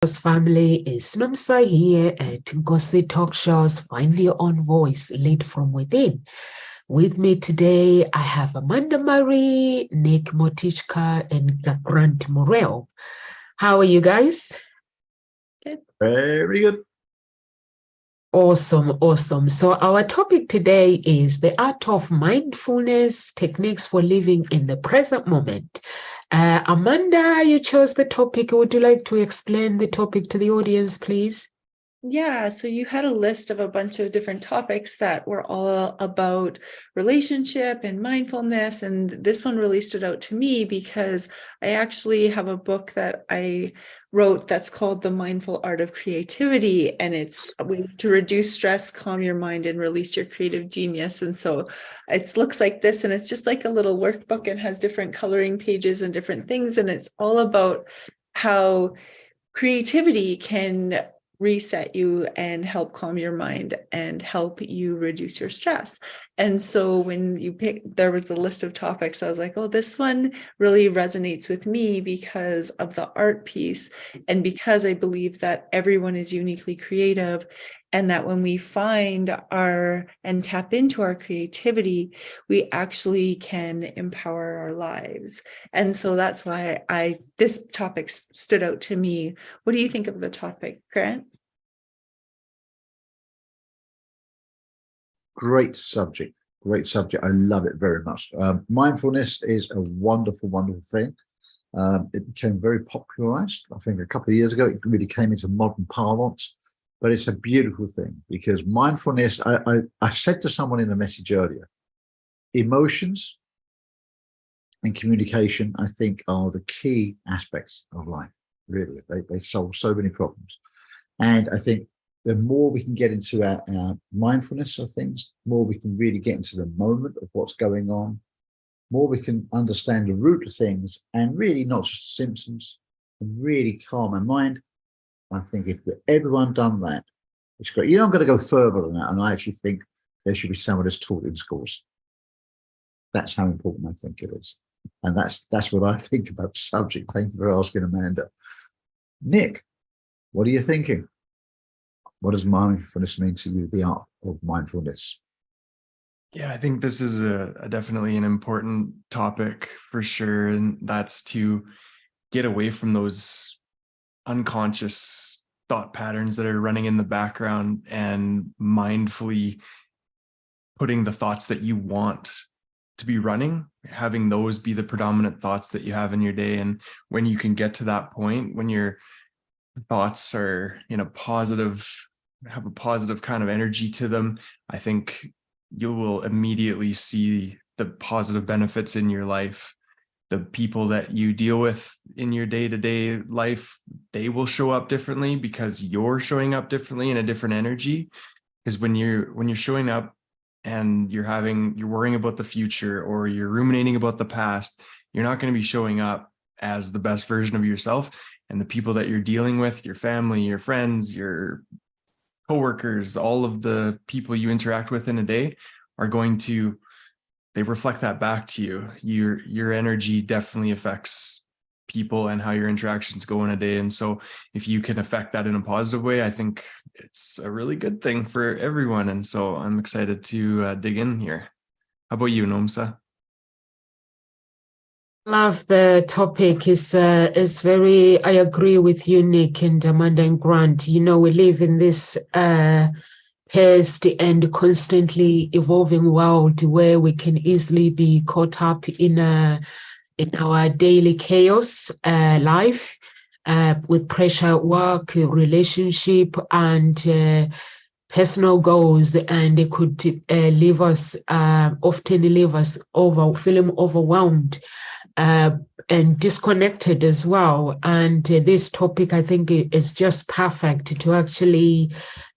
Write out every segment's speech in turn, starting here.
Family, is Nomsa here at Ngozi Talk Shows Find Your Own Voice, Lead from Within. With me today, I have Amanda Marie, Nick Motichka, and Grant Morel. How are you guys? Good. Very good. Awesome. So our topic today is the art of mindfulness, techniques for living in the present moment. Amanda, you chose the topic. Would you like to explain the topic to the audience, please? Yeah, so you had a list of a bunch of different topics that were all about relationship and mindfulness. And this one really stood out to me because I actually have a book that I wrote that's called The Mindful Art of Creativity. And it's ways to reduce stress, calm your mind, and release your creative genius. And so it looks like this, and it's just like a little workbook and has different coloring pages and different things. And it's all about how creativity can reset you and help calm your mind and help you reduce your stress. And so when you picked, there was a list of topics, I was like, oh, this one really resonates with me because of the art piece. And because I believe that everyone is uniquely creative, and that when we find and tap into our creativity, we actually can empower our lives. And so that's why this topic stood out to me. What do you think of the topic, Grant? Great subject. I love it very much. Mindfulness is a wonderful thing. It became very popularized, I think, a couple of years ago. It really came into modern parlance, but it's a beautiful thing because mindfulness, I said to someone in a message earlier, emotions and communication, I think, are the key aspects of life. Really, they solve so many problems. And I think the more we can get into our mindfulness of things, more we can really get into the moment of what's going on, more we can understand the root of things and really not just symptoms, and really calm our mind. I think if everyone done that, it's great. You're not going to go further than that. And I actually think there should be some of this taught in schools. That's how important I think it is. And that's what I think about the subject. Thank you for asking, Amanda. Nick, what are you thinking? What does mindfulness mean to you, the art of mindfulness? Yeah, I think this is definitely an important topic for sure. And that's to get away from those unconscious thought patterns that are running in the background and mindfully putting the thoughts that you want to be running, having those be the predominant thoughts that you have in your day. And when you can get to that point, when your thoughts are have a positive kind of energy to them, I think you will immediately see the positive benefits in your life. The people that you deal with in your day-to-day life, they will show up differently because you're showing up differently in a different energy. Because when you're showing up and you're worrying about the future or you're ruminating about the past, you're not going to be showing up as the best version of yourself. And the people that you're dealing with, your family, your friends, your coworkers, all of the people you interact with in a day they reflect that back to you. Your energy definitely affects people and how your interactions go in a day. And so if you can affect that in a positive way, I think it's a really good thing for everyone. And so I'm excited to dig in here. How about you, Nomsa? Love the topic. Is very, I agree with you, Nick and Amanda and Grant. We live in this paced and constantly evolving world where we can easily be caught up in our daily chaos life with pressure at work, relationship, and personal goals, and it could often leave us feeling overwhelmed and disconnected as well. And this topic, I think, is just perfect to actually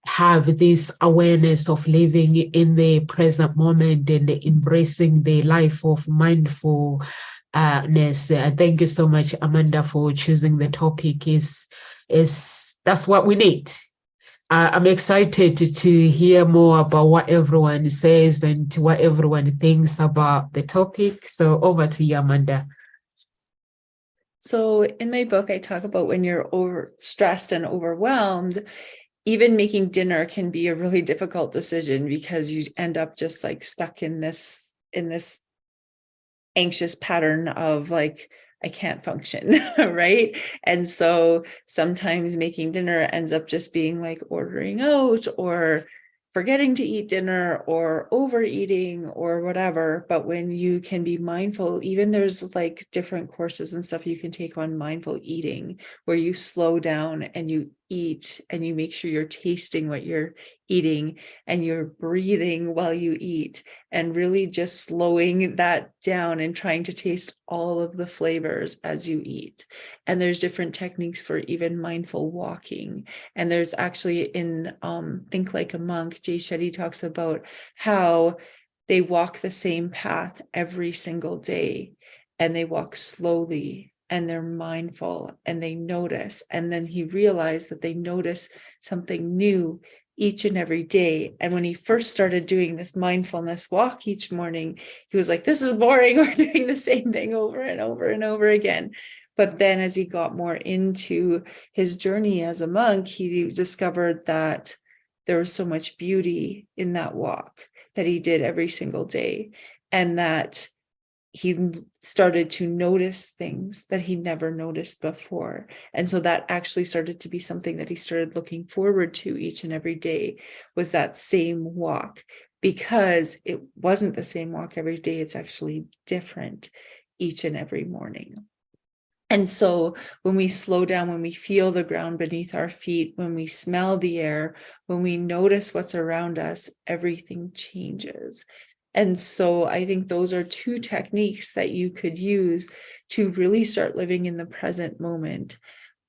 have this awareness of living in the present moment and embracing the life of mindfulness. Thank you so much, Amanda, for choosing the topic. That's what we need. I'm excited to hear more about what everyone says and what everyone thinks about the topic. So over to you, Amanda. So in my book, I talk about when you're stressed and overwhelmed, even making dinner can be a really difficult decision because you end up just like stuck in this anxious pattern of like, I can't function, right? And so sometimes making dinner ends up just being like ordering out or forgetting to eat dinner or overeating or whatever. But when you can be mindful, even there's like different courses and stuff you can take on mindful eating, where you slow down and you eat and you make sure you're tasting what you're eating and you're breathing while you eat, and really just slowing that down and trying to taste all of the flavors as you eat. And there's different techniques for even mindful walking. And there's actually in Think Like a Monk, Jay Shetty talks about how they walk the same path every single day, and they walk slowly and they're mindful and they notice. And then he realized that they notice something new each and every day. And when he first started doing this mindfulness walk each morning, he was like, this is boring. We're doing the same thing over and over and over again. But then as he got more into his journey as a monk, he discovered that there was so much beauty in that walk that he did every single day, and that he started to notice things that he never noticed before. And so that actually started to be something that he started looking forward to each and every day, was that same walk, because it wasn't the same walk every day. It's actually different each and every morning. And so when we slow down, when we feel the ground beneath our feet, when we smell the air, when we notice what's around us, everything changes. And so I think those are two techniques that you could use to really start living in the present moment.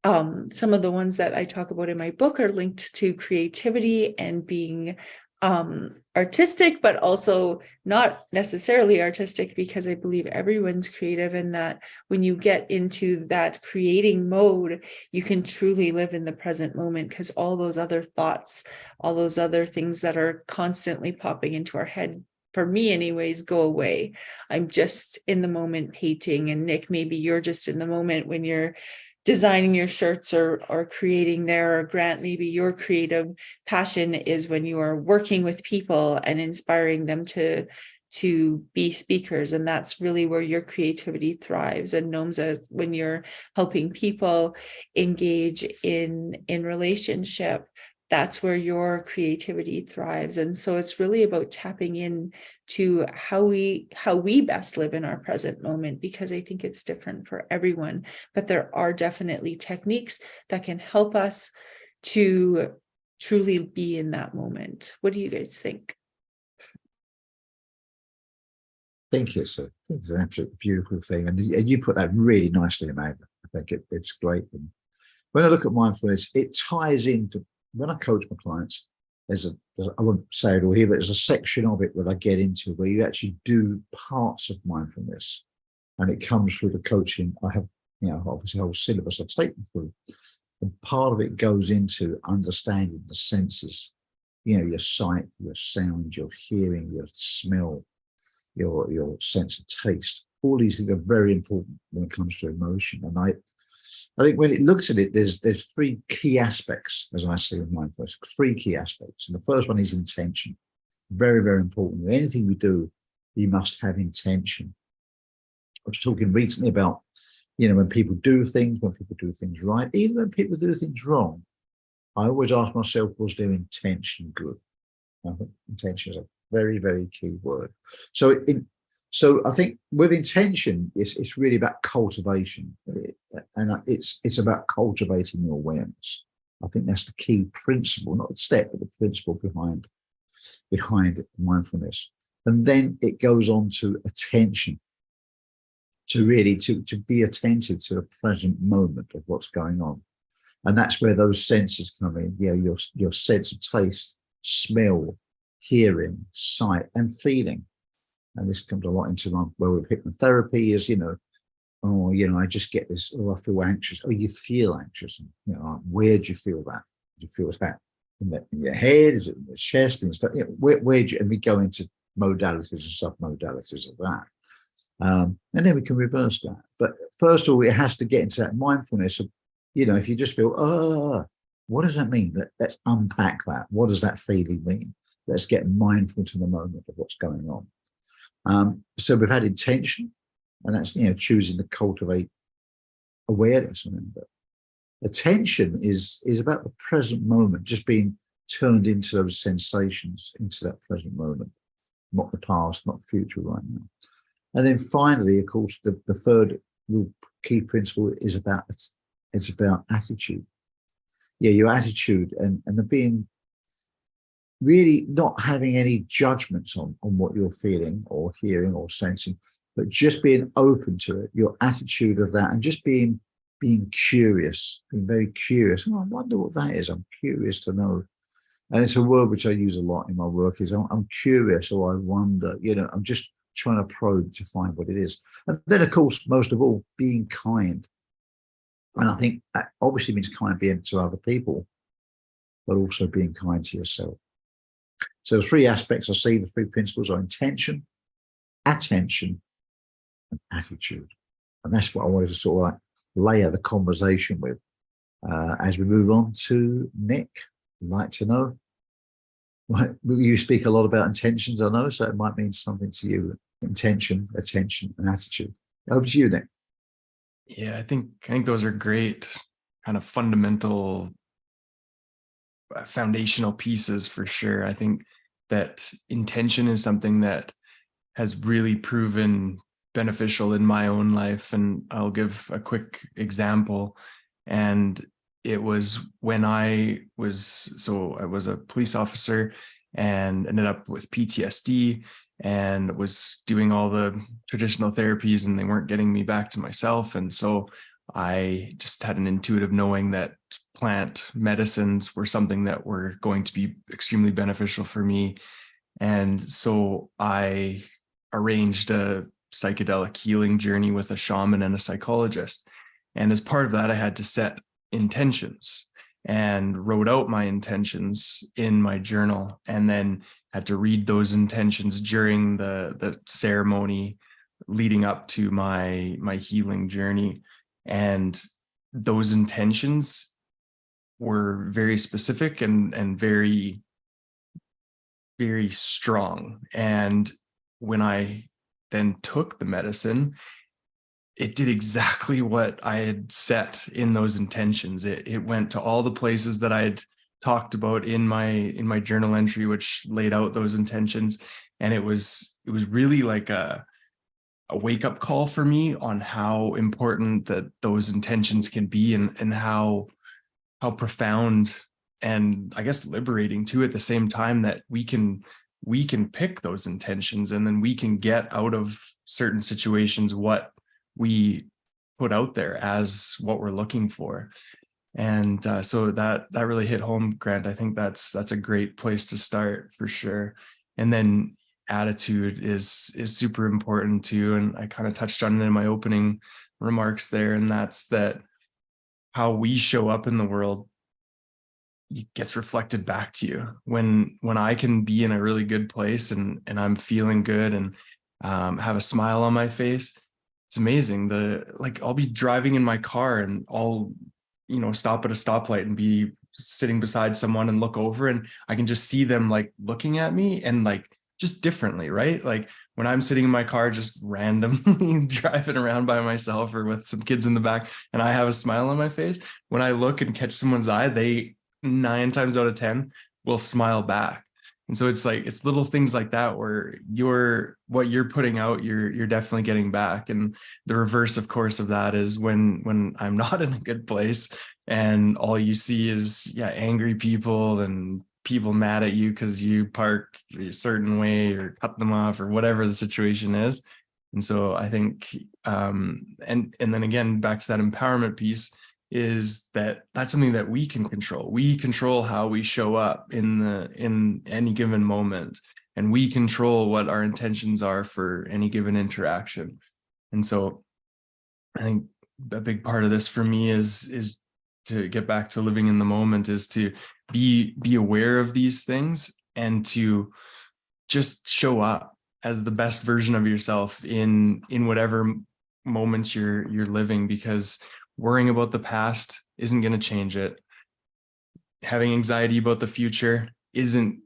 Some of the ones that I talk about in my book are linked to creativity and being artistic, but also not necessarily artistic, because I believe everyone's creative, and that when you get into that creating mode, you can truly live in the present moment, because all those other thoughts, all those other things that are constantly popping into our head, for me anyways, go away. I'm just in the moment painting, and Nick, maybe you're just in the moment when you're designing your shirts or creating there, or Grant, maybe your creative passion is when you are working with people and inspiring them to be speakers, and that's really where your creativity thrives. And Nomza, when you're helping people engage in relationship, that's where your creativity thrives. And so it's really about tapping in to how we best live in our present moment, because I think it's different for everyone, but there are definitely techniques that can help us to truly be in that moment. What do you guys think? I think it's an absolutely beautiful thing, and you put that really nicely, Amanda. I think it's great. And when I look at mindfulness, it ties into, when I coach my clients, I won't say it all here, but there's a section of it that I get into where you actually do parts of mindfulness, and it comes through the coaching. I have, obviously a whole syllabus I take them through, and part of it goes into understanding the senses, your sight, your sound, your hearing, your smell, your sense of taste. All these things are very important when it comes to emotion. And I think when it looks at it, there's three key aspects, as I see with mindfulness, three key aspects. And the first one is intention. Very, very important. Anything we do, you must have intention. I was talking recently about, when people do things right, even when people do things wrong, I always ask myself, was their intention good? I think intention is a very, very key word. So I think with intention, it's really about cultivation, and it's about cultivating your awareness. I think that's the key principle, not the step, but the principle behind mindfulness. And then it goes on to attention, to really to be attentive to the present moment of what's going on, and that's where those senses come in. Your sense of taste, smell, hearing, sight, and feeling. And this comes a lot into my world of hypnotherapy, is, I just get this, I feel anxious. Oh, you feel anxious. Where do you feel that? Do you feel that in your head? Is it in the chest and stuff? Where do you, and we go into modalities and sub-modalities of that. And then we can reverse that. But first of all, it has to get into that mindfulness of, if you just feel, what does that mean? Let's unpack that. What does that feeling mean? Let's get mindful to the moment of what's going on. So we've had intention, and that's, choosing to cultivate awareness. But attention is about the present moment, just being turned into those sensations, into that present moment, not the past, not the future right now. And then finally, of course, the third key principle is about attitude. Yeah, your attitude and the being really not having any judgments on what you're feeling or hearing or sensing, but just being open to it, your attitude of that, and just being curious, being very curious. Oh, I wonder what that is. I'm curious to know. And it's a word which I use a lot in my work, is I'm curious, or I wonder, I'm just trying to probe to find what it is. And then, of course, most of all, being kind. And I think that obviously means kind being to other people, but also being kind to yourself. So the three aspects I see, the three principles are intention, attention, and attitude. And that's what I wanted to sort of like layer the conversation with. As we move on to Nick, I'd like to know, you speak a lot about intentions, I know, so it might mean something to you. Intention, attention, and attitude. Over to you, Nick. Yeah, I think those are great kind of fundamental foundational pieces for sure. I think that intention is something that has really proven beneficial in my own life. And I'll give a quick example. And it was when I was a police officer and ended up with PTSD and was doing all the traditional therapies, and they weren't getting me back to myself. And so I just had an intuitive knowing that plant medicines were something that were going to be extremely beneficial for me. And so I arranged a psychedelic healing journey with a shaman and a psychologist. And as part of that, I had to set intentions and wrote out my intentions in my journal, and then had to read those intentions during the ceremony leading up to my healing journey. And those intentions were very specific and very, very strong. And when I then took the medicine, it did exactly what I had set in those intentions. It went to all the places that I had talked about in my journal entry, which laid out those intentions. And it was really like a wake-up call for me on how important that those intentions can be, and how profound and I guess liberating too at the same time, that we can pick those intentions, and then we can get out of certain situations what we put out there as what we're looking for. And so that really hit home, Grant. I think that's a great place to start for sure. And then attitude is super important too. And I kind of touched on it in my opening remarks there. And that's that how we show up in the world gets reflected back to you. When I can be in a really good place and I'm feeling good and have a smile on my face, it's amazing. I'll be driving in my car and I'll, stop at a stoplight and be sitting beside someone and look over, and I can just see them like looking at me and like just differently, right? Like when I'm sitting in my car, just randomly driving around by myself or with some kids in the back, and I have a smile on my face, when I look and catch someone's eye, they 9 times out of 10 will smile back. And so it's like, it's little things like that where what you're putting out, you're definitely getting back. And the reverse, of course, of that is when I'm not in a good place and all you see is angry people and people mad at you because you parked a certain way or cut them off or whatever the situation is. And so I think, and then again, back to that empowerment piece, is that's something that we can control. We control how we show up in any given moment, and we control what our intentions are for any given interaction. And so I think a big part of this for me is to get back to living in the moment, is to be aware of these things and to just show up as the best version of yourself in whatever moments you're living, because worrying about the past isn't going to change it. Having anxiety about the future isn't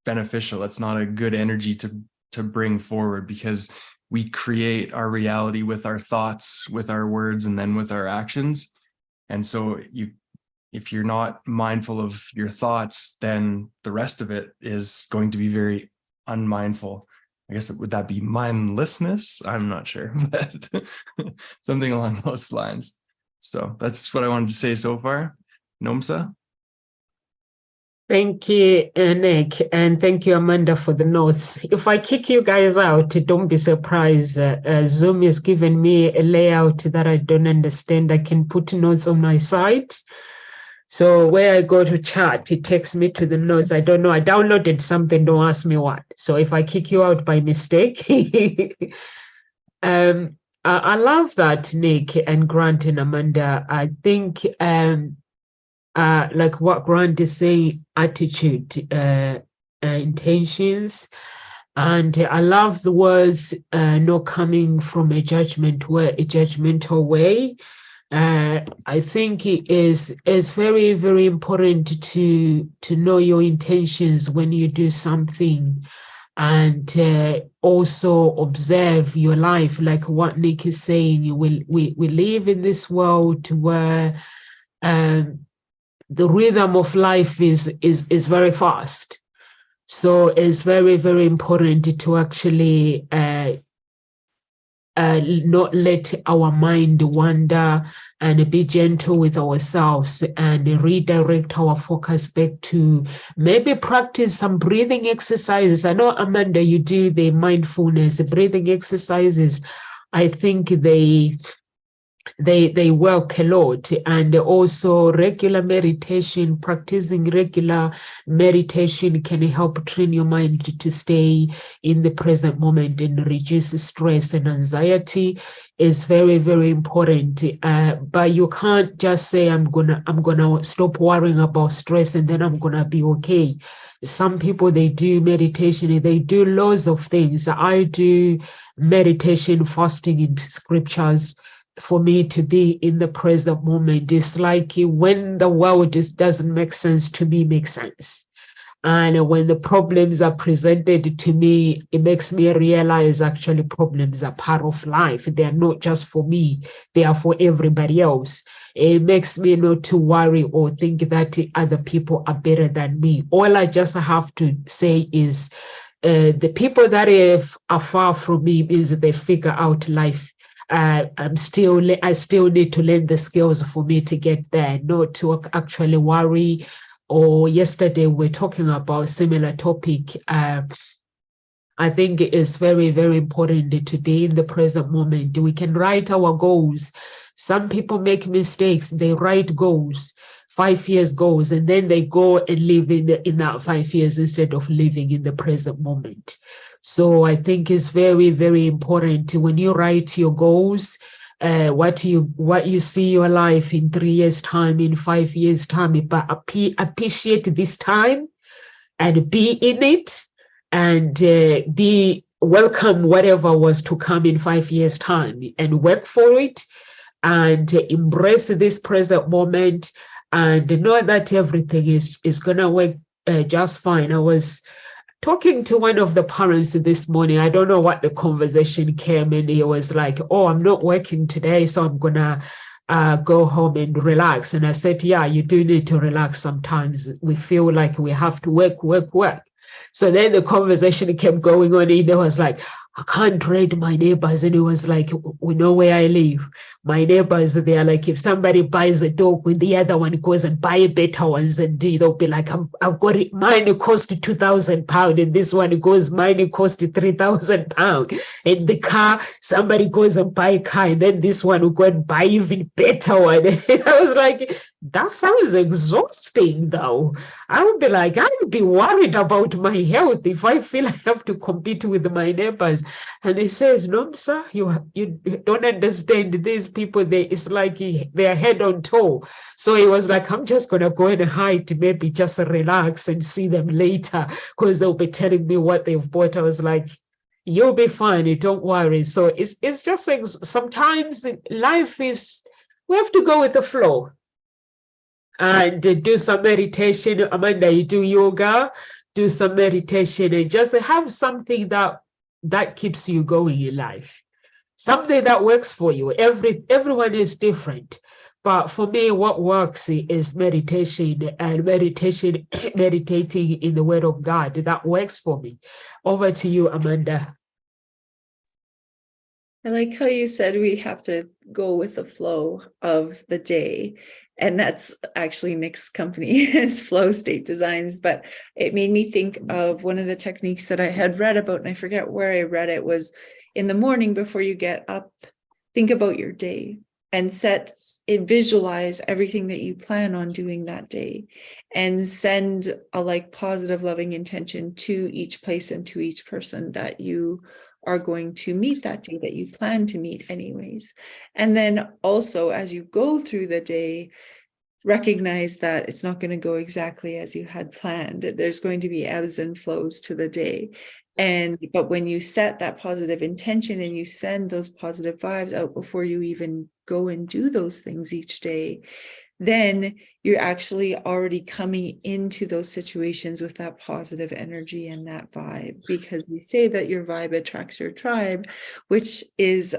beneficial. That's not a good energy to bring forward, because we create our reality with our thoughts, with our words, and then with our actions. And so if you're not mindful of your thoughts, then the rest of it is going to be very unmindful. I guess, would that be mindlessness? I'm not sure, but something along those lines. So that's what I wanted to say so far. Nomsa? Thank you, Nick, and thank you, Amanda, for the notes. If I kick you guys out, don't be surprised. Zoom is giving me a layout that I don't understand. I can put notes on my side. So where I go to chat, it takes me to the notes. I don't know. I downloaded something. Don't ask me what. So if I kick you out by mistake, I love that, Nick and Grant and Amanda. I think like what Grant is saying, attitude, intentions. And I love the words not coming from a judgmental way. I think it is very, very important to know your intentions when you do something, and also observe your life, like what Nick is saying. We live in this world where the rhythm of life is very fast. So it's very, very important to actually not let our mind wander, and be gentle with ourselves, and redirect our focus back to maybe practice some breathing exercises. I know, Amanda, you do the mindfulness breathing exercises. I think they work a lot, and also regular meditation. Practicing regular meditation can help train your mind to stay in the present moment and reduce stress and anxiety. Is very, very important. But you can't just say I'm gonna stop worrying about stress and then I'm gonna be okay. Some people, they do meditation, they do loads of things. I do meditation, fasting, in scriptures, for me to be in the present moment. It's like when the world doesn't make sense to me, makes sense. And when the problems are presented to me, it makes me realize actually problems are part of life. They are not just for me, they are for everybody else. It makes me not to worry or think that other people are better than me. All I just have to say is the people that are far from me means they figure out life. I still need to learn the skills for me to get there, not to actually worry. Or yesterday we're talking about a similar topic. I think it is very, very important to be in the present moment. We can write our goals. Some people make mistakes. They write goals, 5 years goals, and then they go and live in that 5 years instead of living in the present moment. So I think it's very, very important when you write your goals, what you see your life in 3 years' time, in 5 years' time, but appreciate this time and be in it, and be welcome whatever was to come in 5 years' time, and work for it, and embrace this present moment, and know that everything is gonna work just fine. I was talking to one of the parents this morning. I don't know what the conversation came in. He was like, "Oh, I'm not working today, so I'm gonna go home and relax." And I said, "Yeah, you do need to relax sometimes. We feel like we have to work. So then the conversation kept going on. He was like, "I can't trade my neighbors." And it was like, "We know where I live. My neighbors, they are like, if somebody buys a dog, when the other one goes and buy better ones, and they'll be like, I've got it, mine cost £2,000, and this one goes, mine cost £3,000. And the car, somebody goes and buy a car, and then this one will go and buy even better one." And I was like, that sounds exhausting, though. I would be like, I would be worried about my health if I feel I have to compete with my neighbors. And he says, "No, sir, you don't understand. These people, it's like they're head on toe." So he was like, "I'm just gonna go and hide, maybe just relax and see them later, because they'll be telling me what they've bought." I was like, You'll be fine. Don't worry. So it's just like sometimes life is, we have to go with the flow and do some meditation. Amanda, you do yoga, do some meditation, and just have something that keeps you going in life. Something that works for you. Everyone is different. But for me, what works is meditation, and meditating in the Word of God. That works for me. Over to you, Amanda. I like how you said we have to go with the flow of the day. And that's actually Nick's company is Flow State Designs. But it made me think of one of the techniques that I had read about, and I forget where I read it, was in the morning before you get up, think about your day and visualize everything that you plan on doing that day, and send a like positive, loving intention to each place and to each person that you are going to meet that day, that you plan to meet anyways. And then also, as you go through the day, recognize that it's not going to go exactly as you had planned. There's going to be ebbs and flows to the day. But when you set that positive intention and you send those positive vibes out before you even go and do those things each day, then you're actually already coming into those situations with that positive energy and that vibe, because we say that your vibe attracts your tribe, which is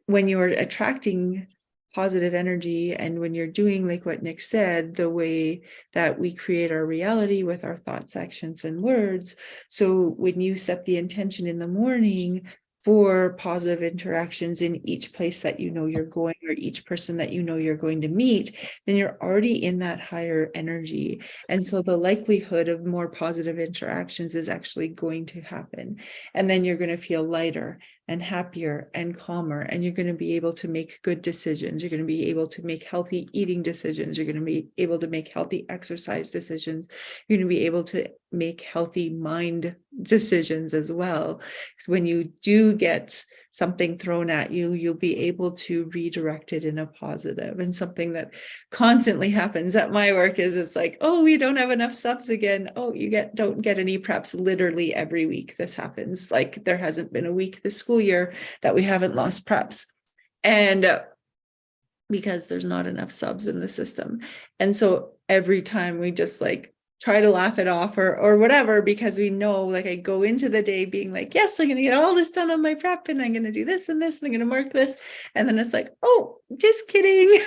when you're attracting positive energy, and when you're doing like what Nick said, the way that we create our reality with our thoughts, actions, and words. So when you set the intention in the morning for positive interactions in each place that you know you're going, or each person that you know you're going to meet, then you're already in that higher energy. And so the likelihood of more positive interactions is actually going to happen. And then you're going to feel lighter and happier and calmer, and you're going to be able to make good decisions. You're going to be able to make healthy eating decisions. You're going to be able to make healthy exercise decisions. You're going to be able to make healthy mind decisions as well. So when you do get something thrown at you, you'll be able to redirect it in a positive. And something that constantly happens at my work is it's like, oh, we don't have enough subs again. Oh, don't get any preps. Literally every week this happens. Like there hasn't been a week this school year that we haven't lost preps. And because there's not enough subs in the system. And so every time we just like try to laugh it off or whatever, because we know, like, I go into the day being like, yes, I'm going to get all this done on my prep, and I'm going to do this and this, and I'm going to mark this. And then it's like, oh, just kidding.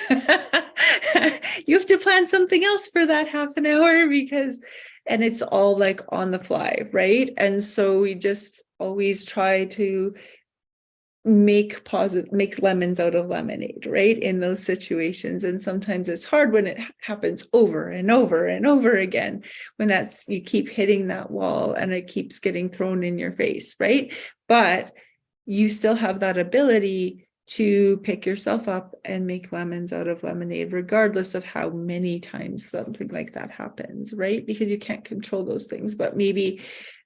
You have to plan something else for that half an hour, and it's all like on the fly, right? And so we just always try to make lemons out of lemonade, right, in those situations. And sometimes it's hard when it happens over and over and over again, when you keep hitting that wall and it keeps getting thrown in your face, right? But you still have that ability to pick yourself up and make lemons out of lemonade, regardless of how many times something like that happens, right? Because you can't control those things. But maybe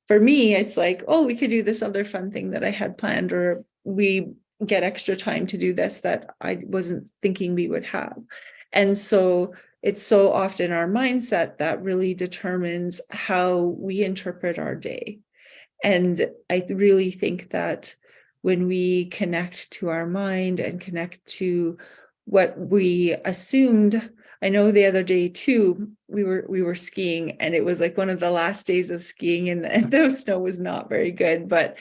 for me, it's like, oh, we could do this other fun thing that I had planned, or we get extra time to do this that I wasn't thinking we would have. And so it's so often our mindset that really determines how we interpret our day. And I really think that when we connect to our mind and connect to what we assumed, I know the other day too, we were skiing, and it was like one of the last days of skiing, and the snow was not very good, but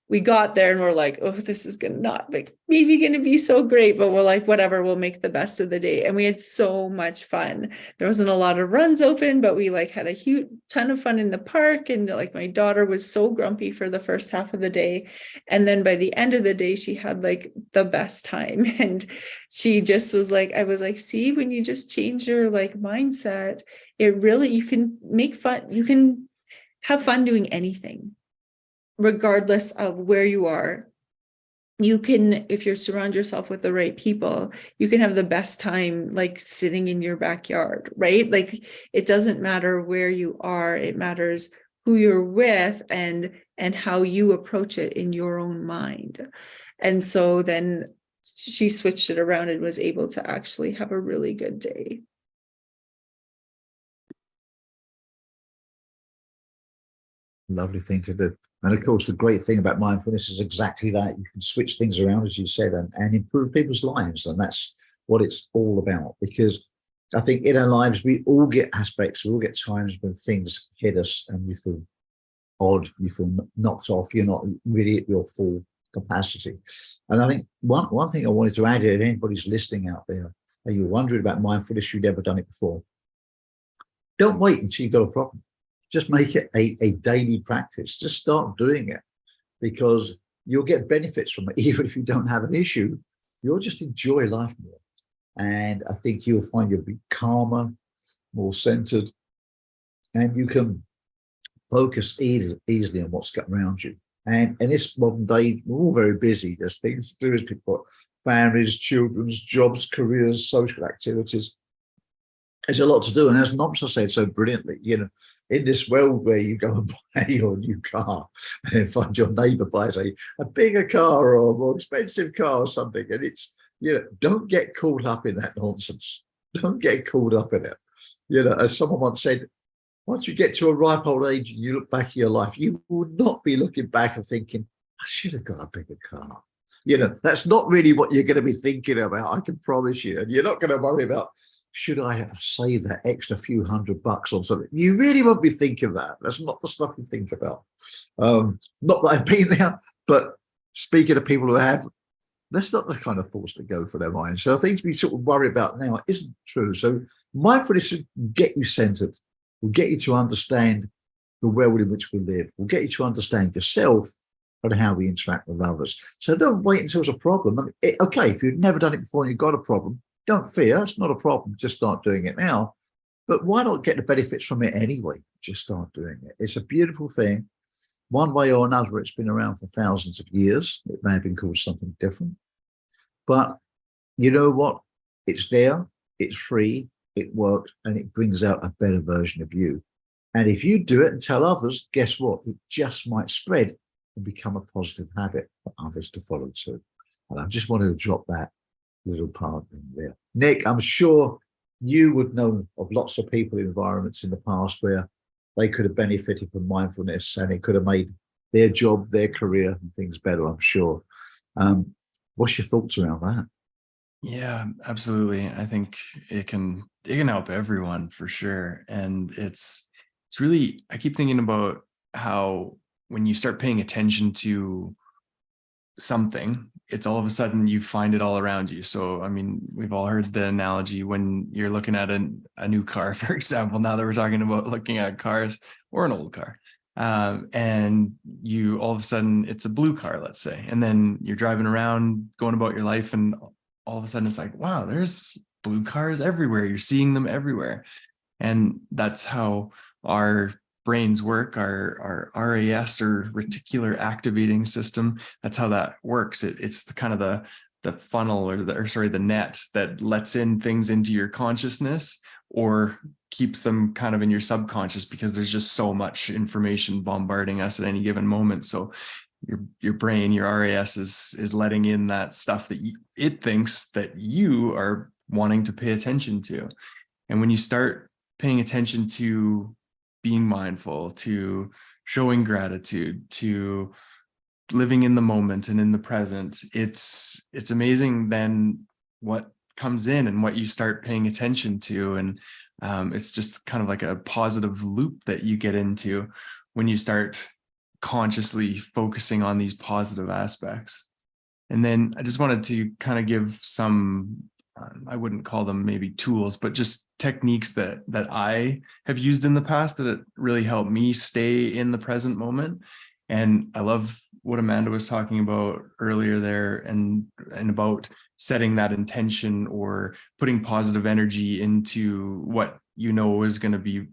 we got there and we're like, oh, this is maybe going to be so great, but we're like, whatever, we'll make the best of the day. And we had so much fun. There wasn't a lot of runs open, but we like had a huge ton of fun in the park. And like my daughter was so grumpy for the first half of the day. And then by the end of the day, she had like the best time. And she just was like, I was like, see, when you just change your like mindset, you can make fun. You can have fun doing anything, regardless of where you are. You can, if you surround yourself with the right people, you can have the best time like sitting in your backyard, right? Like it doesn't matter where you are, it matters who you're with and how you approach it in your own mind. And so then she switched it around and was able to actually have a really good day. Lovely thing to do. And of course, the great thing about mindfulness is exactly that. You can switch things around, as you said, and improve people's lives. And that's what it's all about. Because I think in our lives, we all get aspects, we all get times when things hit us and you feel odd, you feel knocked off, you're not really at your full capacity. And I think one thing I wanted to add, if anybody's listening out there, and you're wondering about mindfulness, you've never done it before, don't wait until you've got a problem. Just make it a daily practice. Just start doing it, because you'll get benefits from it. Even if you don't have an issue, you'll just enjoy life more. And I think you'll find you'll be calmer, more centered, and you can focus easily on what's going around you. And in this modern day, we're all very busy. There's things to do as people got families, children's, jobs, careers, social activities. There's a lot to do. And as Nomsa said so brilliantly, in this world where you go and buy your new car and then find your neighbor buys a bigger car or a more expensive car or something, and it's, don't get caught up in that nonsense. Don't get caught up in it. As someone once said, once you get to a ripe old age and you look back at your life, you will not be looking back and thinking, I should have got a bigger car. That's not really what you're going to be thinking about, I can promise you. And you're not going to worry about, should I have saved that extra few $100 on something? You really won't be thinking that. That's not the stuff you think about. Not that I've been there, but speaking to people who have, that's not the kind of thoughts that go for their mind. So things we sort of worry about now isn't true. So mindfulness will get you centered, will get you to understand the world in which we live, will get you to understand yourself and how we interact with others. So don't wait until there's a problem. Okay, if you've never done it before and you've got a problem, don't fear, it's not a problem, just start doing it now. But why not get the benefits from it anyway? Just start doing it. It's a beautiful thing. One way or another, it's been around for thousands of years. It may have been called something different. But you know what? It's there, it's free, it works, and it brings out a better version of you. And if you do it and tell others, guess what? It just might spread and become a positive habit for others to follow too. And I just wanted to drop that little part in there. Nick, I'm sure you would know of lots of people, environments in the past where they could have benefited from mindfulness and it could have made their job, their career and things better, I'm sure. What's your thoughts around that? Yeah, absolutely. I think it can help everyone for sure. And it's really, I keep thinking about how when you start paying attention to something, it's all of a sudden you find it all around you. So, I mean, we've all heard the analogy when you're looking at a new car, for example, now that we're talking about looking at cars or an old car. And you all of a sudden it's a blue car, let's say, and then you're driving around going about your life and all of a sudden it's like, wow, there's blue cars everywhere. You're seeing them everywhere. And that's how our brains work, our RAS or reticular activating system. That's how that works. It's the kind of the funnel or the net that lets in things into your consciousness or keeps them kind of in your subconscious, because there's just so much information bombarding us at any given moment. So your brain, your RAS is letting in that stuff that it thinks that you are wanting to pay attention to. And when you start paying attention to being mindful, to showing gratitude, to living in the moment and in the present, it's amazing then what comes in and what you start paying attention to. And it's just kind of like a positive loop that you get into when you start consciously focusing on these positive aspects. And then I just wanted to kind of give some, I wouldn't call them maybe tools, but just techniques that I have used in the past that it really helped me stay in the present moment. And I love what Amanda was talking about earlier there and about setting that intention or putting positive energy into what you know is going to be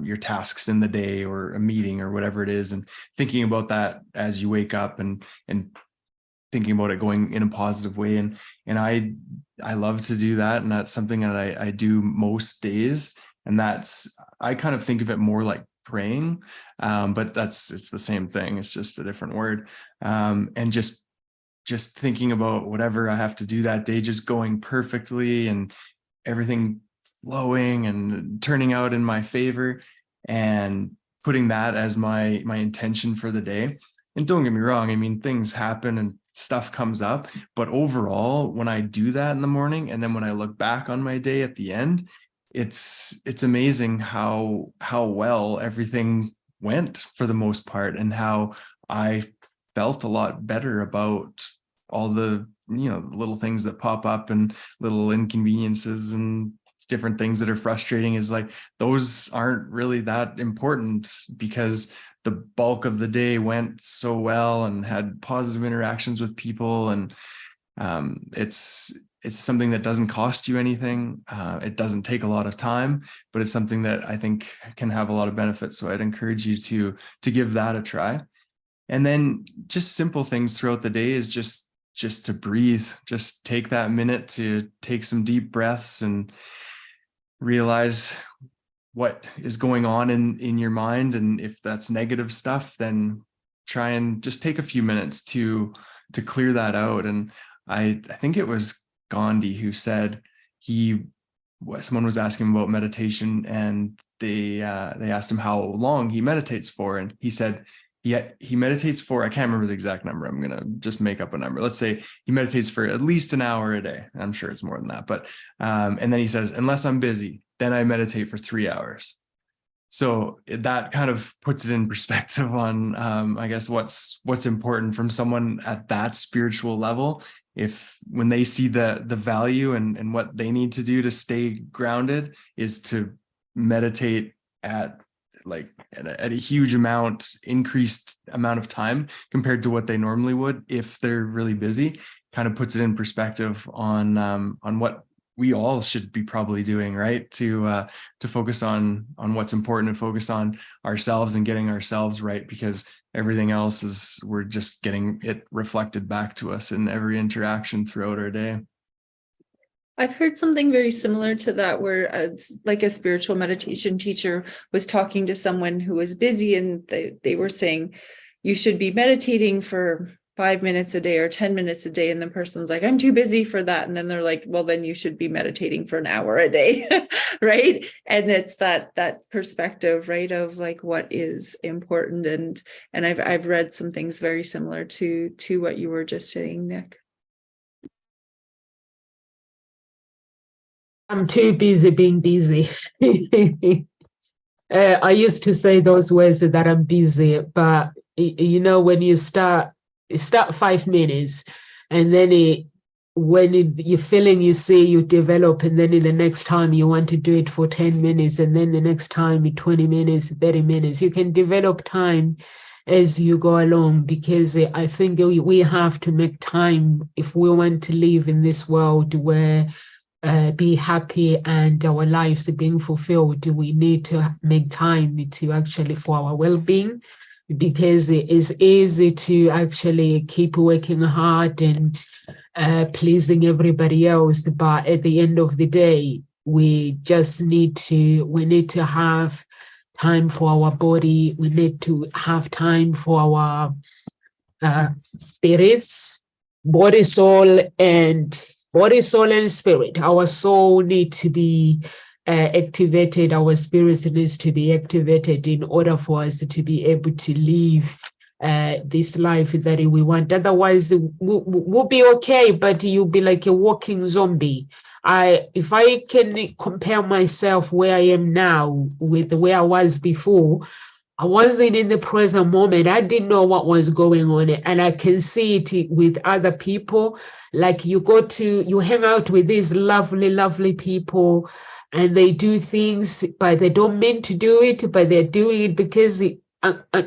your tasks in the day or a meeting or whatever it is, and thinking about that as you wake up and thinking about it going in a positive way. And I love to do that. And that's something that I do most days. And I kind of think of it more like praying, but it's the same thing. It's just a different word. And just thinking about whatever I have to do that day, just going perfectly and everything flowing and turning out in my favor. And putting that as my intention for the day. And don't get me wrong, I mean, things happen and stuff comes up, but overall, when I do that in the morning, and then when I look back on my day at the end, it's amazing how well everything went for the most part, and how I felt a lot better about all the, little things that pop up and little inconveniences and different things that are frustrating. Is like, those aren't really that important, because the bulk of the day went so well and had positive interactions with people. And it's something that doesn't cost you anything. It doesn't take a lot of time, but it's something that I think can have a lot of benefits. So I'd encourage you to give that a try. And then just simple things throughout the day is just to breathe. Just take that minute to take some deep breaths and realize what is going on in your mind. And if that's negative stuff, then try and just take a few minutes to clear that out. And I think it was Gandhi who said someone was asking him about meditation, and they asked him how long he meditates for, and he said he meditates for, I can't remember the exact number, I'm gonna just make up a number, let's say he meditates for at least an hour a day. I'm sure it's more than that, but and then he says, unless I'm busy, then I meditate for 3 hours. So that kind of puts it in perspective on, I guess, what's important from someone at that spiritual level. If when they see the value and what they need to do to stay grounded is to meditate at a huge increased amount of time compared to what they normally would if they're really busy, kind of puts it in perspective on what we all should be probably doing, right? To focus on what's important and focus on ourselves and getting ourselves right, because everything else we're just getting it reflected back to us in every interaction throughout our day. I've heard something very similar to that, where like a spiritual meditation teacher was talking to someone who was busy, and they were saying, you should be meditating for 5 minutes a day or 10 minutes a day. And the person's like, I'm too busy for that. And then they're like, well, then you should be meditating for an hour a day. Right. And it's that perspective, right, of like what is important. And I've read some things very similar to what you were just saying, Nick. I'm too busy being busy. I used to say those words that I'm busy, but when you start 5 minutes, and then you're feeling, you develop, and then in the next time you want to do it for 10 minutes, and then the next time 20 minutes, 30 minutes. You can develop time as you go along, because I think we have to make time if we want to live in this world where be happy and our lives are being fulfilled. We need to make time to actually for our well-being, because it is easy to actually keep working hard and pleasing everybody else, but at the end of the day, we need to have time for our body. We need to have time for our spirits, body, soul, and spirit. Our soul needs to be activated. Our spirit needs to be activated in order for us to be able to live this life that we want. Otherwise, we'll be okay, but you'll be like a walking zombie. If I can compare myself where I am now with where I was before, I wasn't in the present moment. I didn't know what was going on. And I can see it with other people. Like you hang out with these lovely, lovely people, and they do things, but they don't mean to do it, but they're doing it because,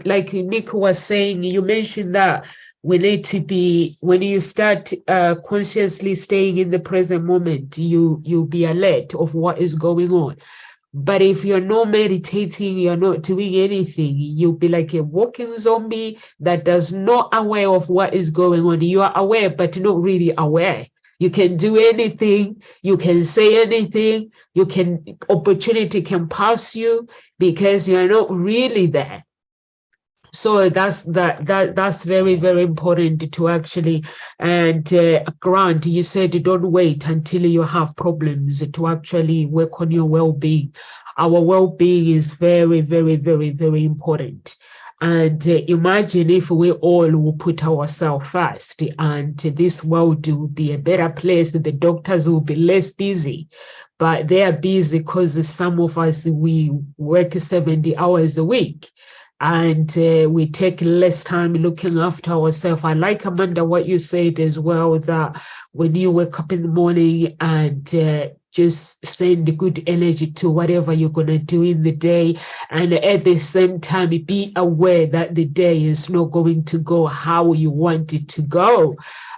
like Nick was saying, you mentioned that we need to be, when you start consciously staying in the present moment, you'll be alert of what is going on. But if you're not meditating, you're not doing anything, you'll be like a walking zombie that does not aware of what is going on. You are aware, but not really aware. You can do anything, you can say anything, opportunity can pass you because you're not really there. So that's very, very important to actually, and Grant, you said don't wait until you have problems to actually work on your well-being. our well-being is very, very, very, very important. And imagine if we all will put ourselves first, and this world will be a better place. The doctors will be less busy, but they are busy because some of us, we work 70 hours a week, and we take less time looking after ourselves. I like, Amanda, what you said as well, that when you wake up in the morning and just send good energy to whatever you're going to do in the day. And at the same time, be aware that the day is not going to go how you want it to go.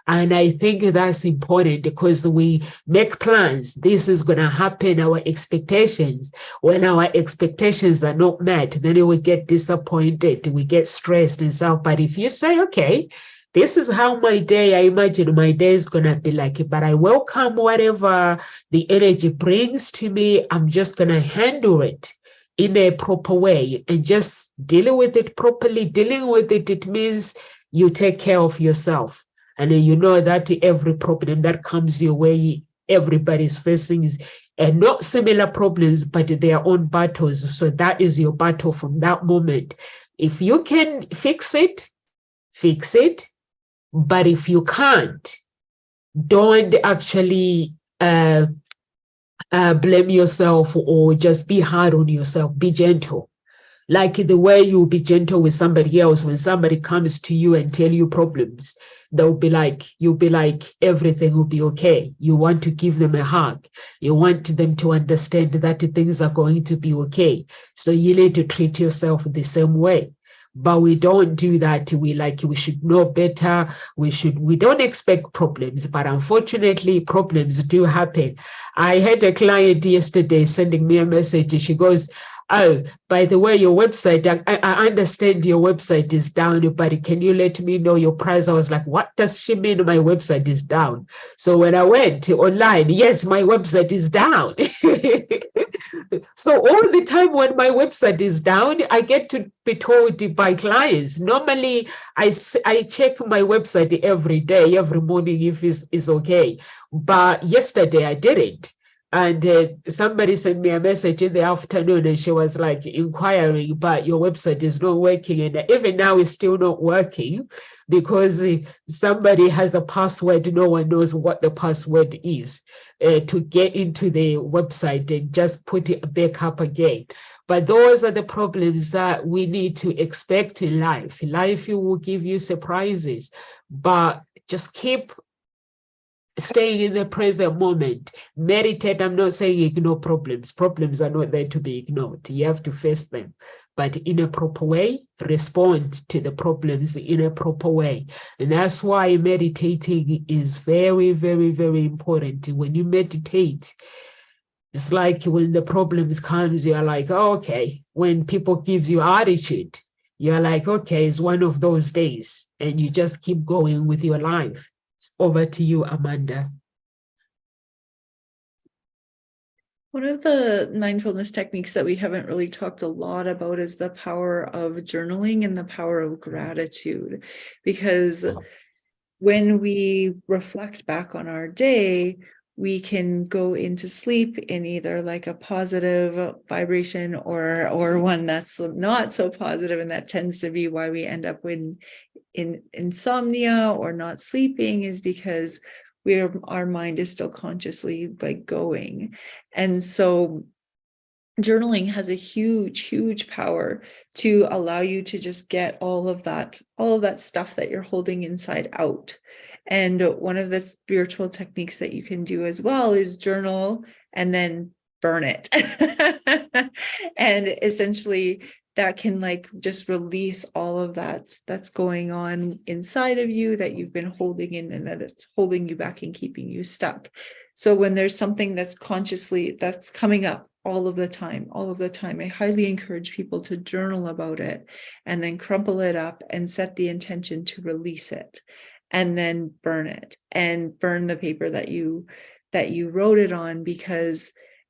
And I think that's important because we make plans. This is going to happen, our expectations. When our expectations are not met, then we get disappointed, we get stressed and stuff. But if you say, okay, this is how my day, I imagine my day is going to be like, but I welcome whatever the energy brings to me. I'm just going to handle it in a proper way and just dealing with it properly. Dealing with it, it means you take care of yourself. And you know that every problem that comes your way, everybody's facing is not similar problems, but their own battles. So that is your battle from that moment. If you can fix it, fix it. But if you can't, don't actually blame yourself or just be hard on yourself. Be gentle. Like the way you'll be gentle with somebody else when somebody comes to you and tell you problems, you'll be like, everything will be okay. You want to give them a hug. You want them to understand that things are going to be okay. So you need to treat yourself the same way. But we don't do that. We should know better. We don't expect problems, but unfortunately, problems do happen. I had a client yesterday sending me a message. She goes, oh, by the way, your website, I understand your website is down, but can you let me know your price? I was like, what does she mean my website is down? So when I went online, yes, my website is down. So all the time when my website is down, I get to be told by clients. Normally, I check my website every day, every morning if it's okay. But yesterday I didn't. And somebody sent me a message in the afternoon and she was like inquiring, but your website is not working. And even now it's still not working because somebody has a password. No one knows what the password is to get into the website and just put it back up again. But those are the problems that we need to expect in life. Life will give you surprises, but just keep staying in the present moment. Meditate. I'm not saying ignore problems. Problems are not there to be ignored. You have to face them, but in a proper way, respond to the problems in a proper way. And that's why meditating is very, very, very important. When you meditate, it's like when the problems comes, you're like, oh, okay. When people give you attitude, you're like, okay, it's one of those days, and you just keep going with your life. Over to you, Amanda. One of the mindfulness techniques that we haven't really talked a lot about is the power of journaling and the power of gratitude. Because when we reflect back on our day, we can go into sleep in either like a positive vibration or one that's not so positive, and that tends to be why we end up in insomnia or not sleeping, is because our mind is still consciously like going. And so journaling has a huge power to allow you to just get all of that stuff that you're holding inside out. And one of the spiritual techniques that you can do as well is journal and then burn it. And essentially that can like just release all of that that's going on inside of you that you've been holding in and that it's holding you back and keeping you stuck. So when there's something that's coming up all of the time, I highly encourage people to journal about it and then crumple it up and set the intention to release it, and then burn it and burn the paper that you wrote it on,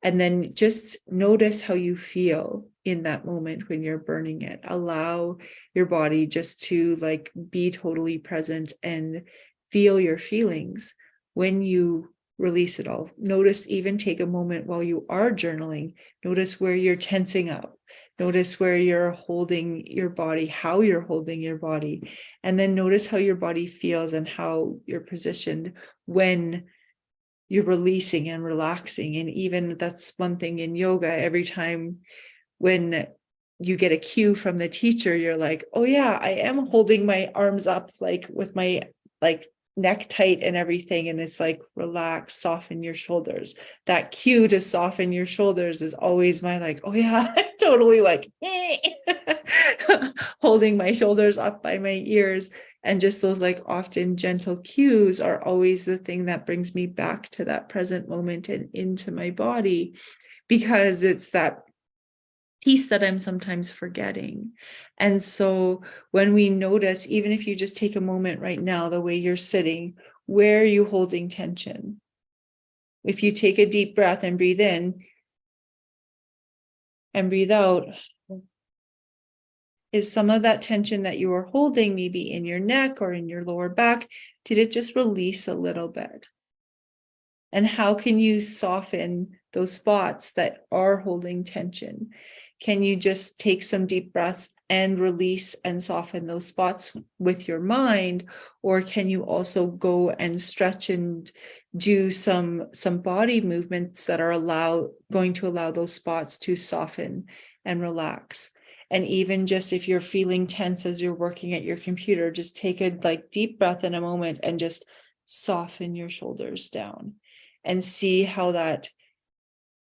and then just notice how you feel in that moment when you're burning it. Allow your body just to like be totally present and feel your feelings when you release it all. Notice, even take a moment while you are journaling. Notice where you're tensing up. Notice where you're holding your body, how you're holding your body. And then notice how your body feels and how you're positioned when you're releasing and relaxing. And even that's one thing in yoga, every time when you get a cue from the teacher, you're like, oh yeah, I am holding my arms up, like with my like neck tight and everything. And it's like, relax, soften your shoulders. That cue to soften your shoulders is always my like, oh yeah, totally like holding my shoulders up by my ears. And just those like often gentle cues are always the thing that brings me back to that present moment and into my body, because it's that piece that I'm sometimes forgetting. And so when we notice, even if you just take a moment right now, the way you're sitting, where are you holding tension? If you take a deep breath and breathe in and breathe out, is some of that tension that you are holding maybe in your neck or in your lower back, did it just release a little bit? And how can you soften those spots that are holding tension? Can you just take some deep breaths and release and soften those spots with your mind? Or can you also go and stretch and do some body movements that are going to allow those spots to soften and relax? And even just if you're feeling tense as you're working at your computer, just take a deep breath in a moment and just soften your shoulders down and see how that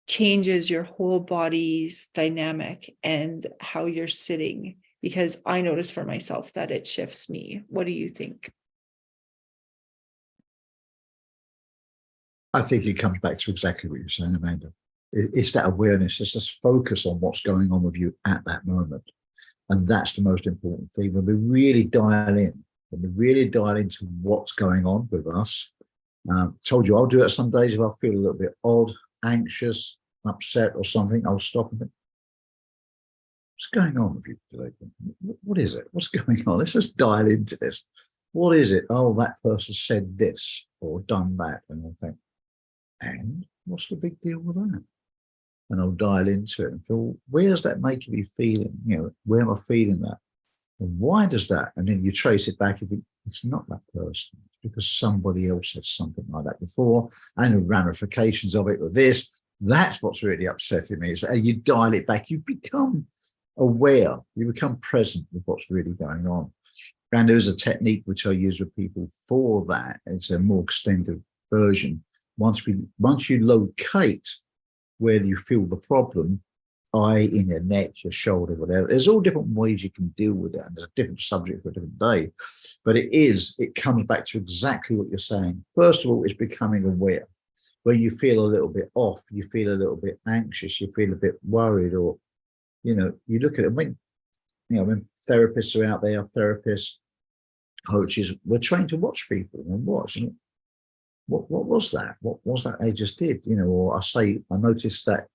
changes your whole body's dynamic and how you're sitting. Because I notice for myself that it shifts me. What do you think? I think it comes back to exactly what you're saying, Amanda. It's that awareness. It's just focus on what's going on with you at that moment. And that's the most important thing. When we really dial into what's going on with us. Told you I'll do it some days if I feel a little bit odd, anxious, upset or something. I'll stop and think, what's going on with you today? What is it? What's going on? Let's just dial into this. What is it? Oh, that person said this or done that. And I'll think, and what's the big deal with that? And I'll dial into it and feel, where's that making me feeling? Where am I feeling that? And why does that? And then you trace it back and think, it's not that person. It's because somebody else said something like that before. And the ramifications of it were this. That's what's really upsetting me. So you dial it back. You become aware. You become present with what's really going on. And there's a technique which I use with people for that. It's a more extended version. Once you locate where you feel the problem, in your neck, your shoulder, whatever. There's all different ways you can deal with it. And there's a different subject for a different day. But it comes back to exactly what you're saying. First of all, it's becoming aware. When you feel a little bit off, you feel a little bit anxious, you feel a bit worried, or, you look at it. When therapists are out there, therapists, coaches, we're trained to watch people and watch. What was that? What was that they just did? Or I noticed that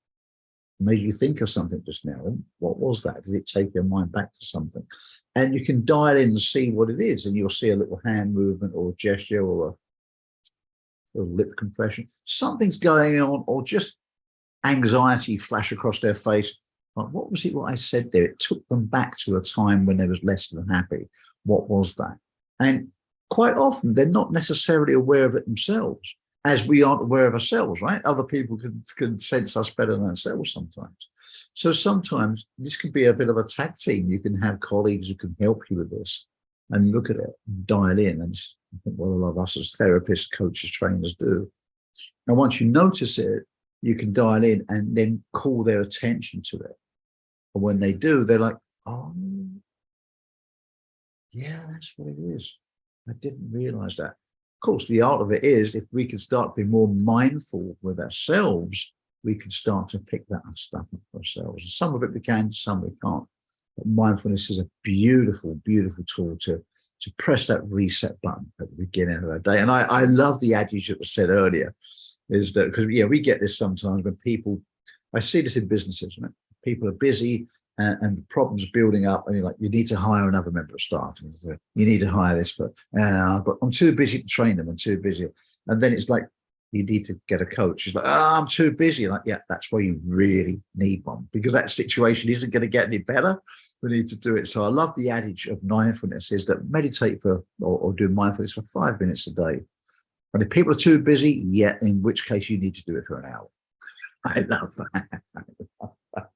made you think of something just now. What was that? Did it take your mind back to something? And you can dial in and see what it is, and you'll see a little hand movement or a gesture or a little lip compression. Something's going on, or just anxiety flash across their face. Like, what was it what I said there? It took them back to a time when they was less than happy. What was that? And quite often they're not necessarily aware of it themselves, as we aren't aware of ourselves, right? Other people can sense us better than ourselves sometimes. So sometimes this can be a bit of a tag team. You can have colleagues who can help you with this and look at it, dial in. And I think what a lot of us as therapists, coaches, trainers do. And once you notice it, you can dial in and then call their attention to it. And when they do, they're like, oh, yeah, that's what it is. I didn't realize that. Of course, the art of it is, if we can start to be more mindful with ourselves, we can start to pick that stuff up for ourselves. Some of it we can, some we can't. But mindfulness is a beautiful, beautiful tool to press that reset button at the beginning of our day. And I love the adage that was said earlier, is that, because we get this sometimes when people, I see this in businesses, right? People are busy and the problem's building up, and you're like, you need to hire another member of staff. You need to hire this, but I'm too busy to train them. I'm too busy. And then it's like, you need to get a coach. It's like, oh, I'm too busy. Like, yeah, that's why you really need one, because that situation isn't going to get any better. We need to do it. So I love the adage of mindfulness is that meditate for or do mindfulness for 5 minutes a day. And if people are too busy, yeah, in which case you need to do it for an hour. I love that.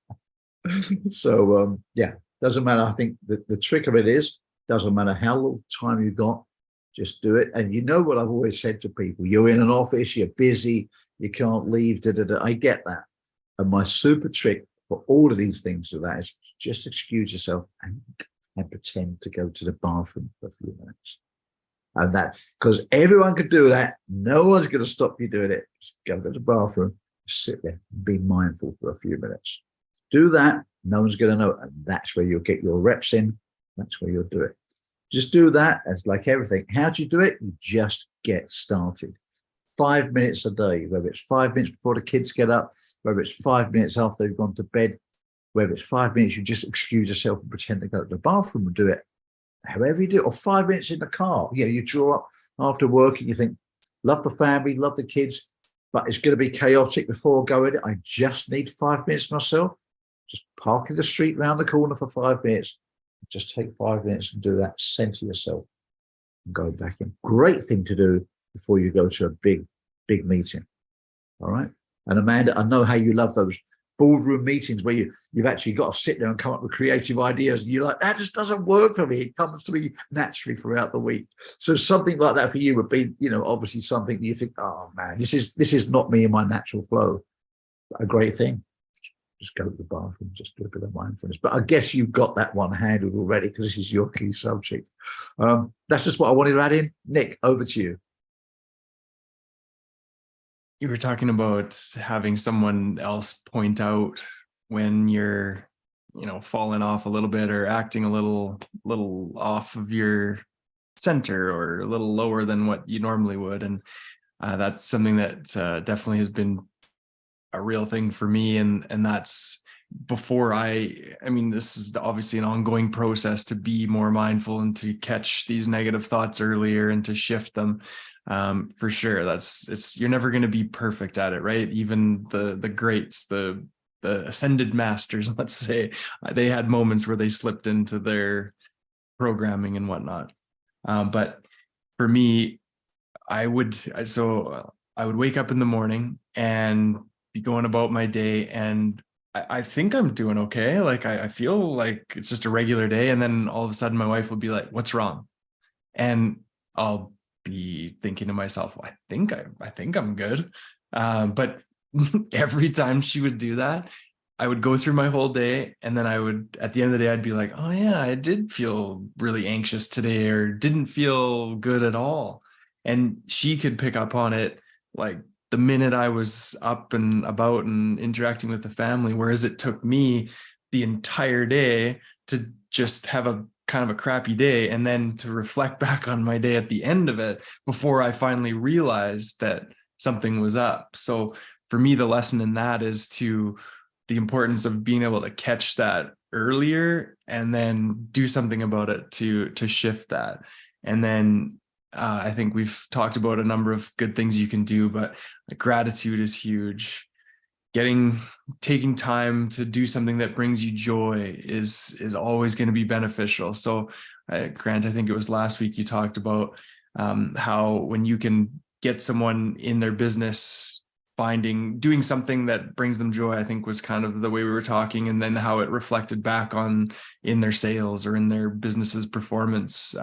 So yeah, doesn't matter. I think the trick of it is, doesn't matter how little time you've got, just do it. And you know what I've always said to people, you're in an office, you're busy, you can't leave, da, da, da. I get that. And my super trick for all of these things to that is just excuse yourself and pretend to go to the bathroom for a few minutes. And that, because everyone can do that. No one's going to stop you doing it. Just go to the bathroom, sit there, be mindful for a few minutes. Do that. No one's going to know. And that's where you'll get your reps in. That's where you'll do it. Just do that. It's like everything. How do you do it? You just get started. 5 minutes a day, whether it's 5 minutes before the kids get up, whether it's 5 minutes after they've gone to bed, whether it's 5 minutes, you just excuse yourself and pretend to go to the bathroom and do it. However you do it, or 5 minutes in the car. You know, you draw up after work and you think, love the family, love the kids, but it's going to be chaotic before going. I just need 5 minutes myself. Just park in the street round the corner for 5 minutes. Just take 5 minutes and do that. Center yourself and go back in. Great thing to do before you go to a big meeting. All right. And Amanda, I know how you love those boardroom meetings where you've actually got to sit there and come up with creative ideas. And you're like, that just doesn't work for me. It comes to me naturally throughout the week. So something like that for you would be, you know, obviously something you think, oh man, this is not me in my natural flow. A great thing. Just go to the bathroom, just do a bit of mindfulness. But I guess you've got that one handled already because this is your key subject. That's just what I wanted to add in. Nick, over to you. You were talking about having someone else point out when you're, you know, falling off a little bit or acting a little off of your center or a little lower than what you normally would. And that's something that definitely has been a real thing for me. And that's before I mean, this is obviously an ongoing process to be more mindful and to catch these negative thoughts earlier and to shift them. For sure. You're never going to be perfect at it, right? Even the greats, the ascended masters, let's say, they had moments where they slipped into their programming and whatnot. But for me, I would wake up in the morning and be going about my day, and I think I'm doing okay. Like I feel like it's just a regular day. And then all of a sudden my wife will be like, what's wrong? And I'll be thinking to myself, well, I think I'm good. But every time she would do that, I would go through my whole day. And then I would, at the end of the day, I'd be like, oh yeah, I did feel really anxious today, or didn't feel good at all. And she could pick up on it like the minute I was up and about and interacting with the family, whereas it took me the entire day to just have a kind of a crappy day and then to reflect back on my day at the end of it before I finally realized that something was up. So for me, the lesson in that is to the importance of being able to catch that earlier and then do something about it to shift that. And then I think we've talked about a number of good things you can do, but gratitude is huge. Taking time to do something that brings you joy is always going to be beneficial. So Grant, I think it was last week you talked about how when you can get someone in their business doing something that brings them joy, I think was kind of the way we were talking, and then how it reflected back in their sales or in their business's performance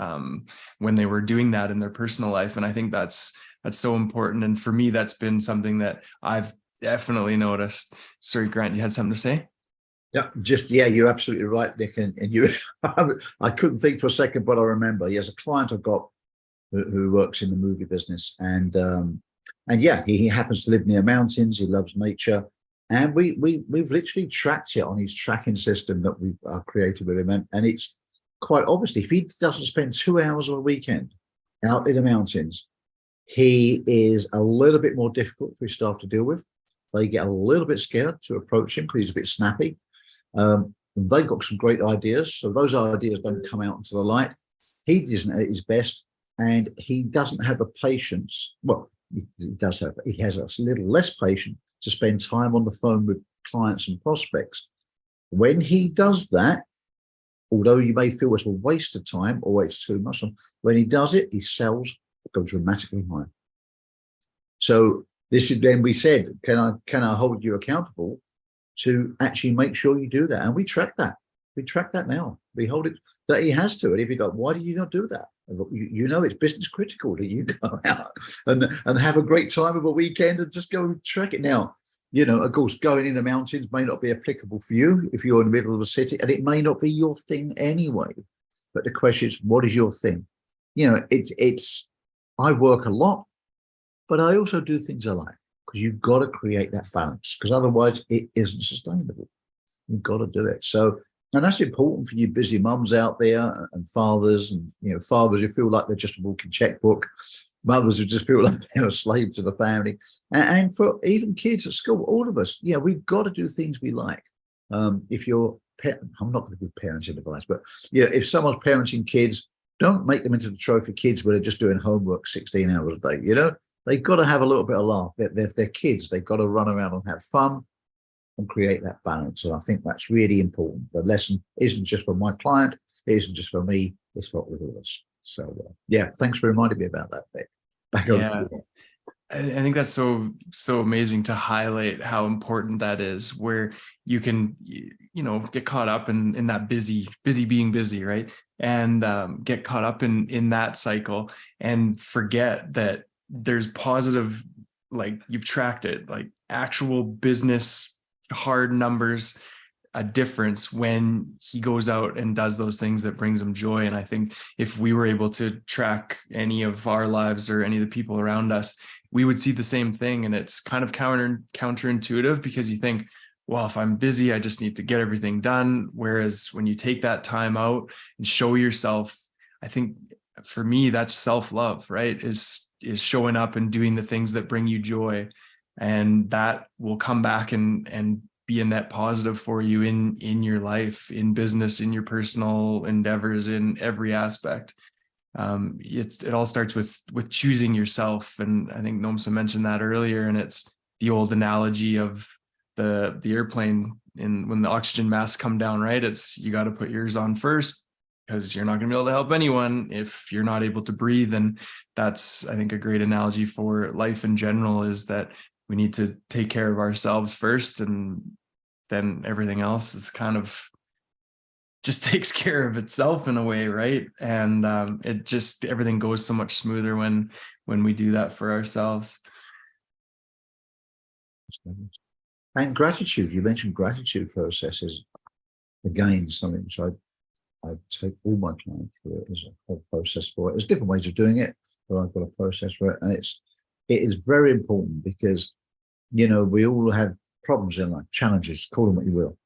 when they were doing that in their personal life. And I think that's so important. And for me, that's been something that I've definitely noticed. Sorry, Grant, you had something to say? Yeah, you're absolutely right, Nick. And you, I couldn't think for a second, but I remember. There's a client I've got who works in the movie business, and yeah, he happens to live near mountains. He loves nature, and we've literally tracked it on his tracking system that we've created with him, and it's quite obviously if he doesn't spend 2 hours on a weekend out in the mountains, he is a little bit more difficult for his staff to deal with. They get a little bit scared to approach him because he's a bit snappy. They've got some great ideas, so those ideas don't come out into the light. He isn't at his best, and he doesn't have the patience. Well, he has a little less patience to spend time on the phone with clients and prospects. When he does that, although you may feel it's a waste of time or it's too much, when he does it, his sales go dramatically higher. So this is then we said, can I hold you accountable to actually make sure you do that? And we track that. We track that now. We hold it that he has to. And if you go, why do you not do that? You know it's business critical that you go out and have a great time of a weekend and just go and track it. Now, you know, of course, going in the mountains may not be applicable for you if you're in the middle of a city, and it may not be your thing anyway. But the question is, what is your thing? You know, I work a lot, but I also do things I like, because you've got to create that balance, because otherwise it isn't sustainable. You've got to do it. So, and that's important for you busy mums out there and fathers, and, you know, fathers who feel like they're just a walking checkbook, mothers who just feel like they're a slave to the family, and for even kids at school, all of us, you know, we've got to do things we like. If you're, I'm not going to give parenting advice, but yeah, if someone's parenting kids, don't make them into the trophy kids where they're just doing homework 16 hours a day. You know, they've got to have a little bit of laugh. They're kids. They've got to run around and have fun and create that balance. And I think that's really important. The lesson isn't just for my client, it isn't just for me, it's for all of us. So yeah, thanks for reminding me about that, Vic. Back over. I think that's so amazing to highlight how important that is, where you can, you know, get caught up in that busy being busy, right? And get caught up in that cycle and forget that there's positive, like you've tracked it, like actual business, hard numbers, a difference when he goes out and does those things that brings him joy. And I think if we were able to track any of our lives or any of the people around us, we would see the same thing. And it's kind of counterintuitive, because you think, well, if I'm busy, I just need to get everything done. Whereas when you take that time out and show yourself, I think for me, that's self-love, right? Is showing up and doing the things that bring you joy. And that will come back and be a net positive for you in your life, in business, in your personal endeavors, in every aspect. It all starts with choosing yourself. And I think Nomsa mentioned that earlier, and it's the old analogy of the airplane, and when the oxygen masks come down, right? It's, you got to put yours on first, because you're not going to be able to help anyone if you're not able to breathe. And that's, I think, a great analogy for life in general, is that we need to take care of ourselves first, and then everything else is kind of just takes care of itself in a way, right? And it just, everything goes so much smoother when we do that for ourselves. And gratitude, you mentioned gratitude processes. Again, something which I take all my clients through. It is a whole process for it. There's different ways of doing it, but I've got a process for it. And it is very important, because, you know, we all have problems in life, challenges, call them what you will.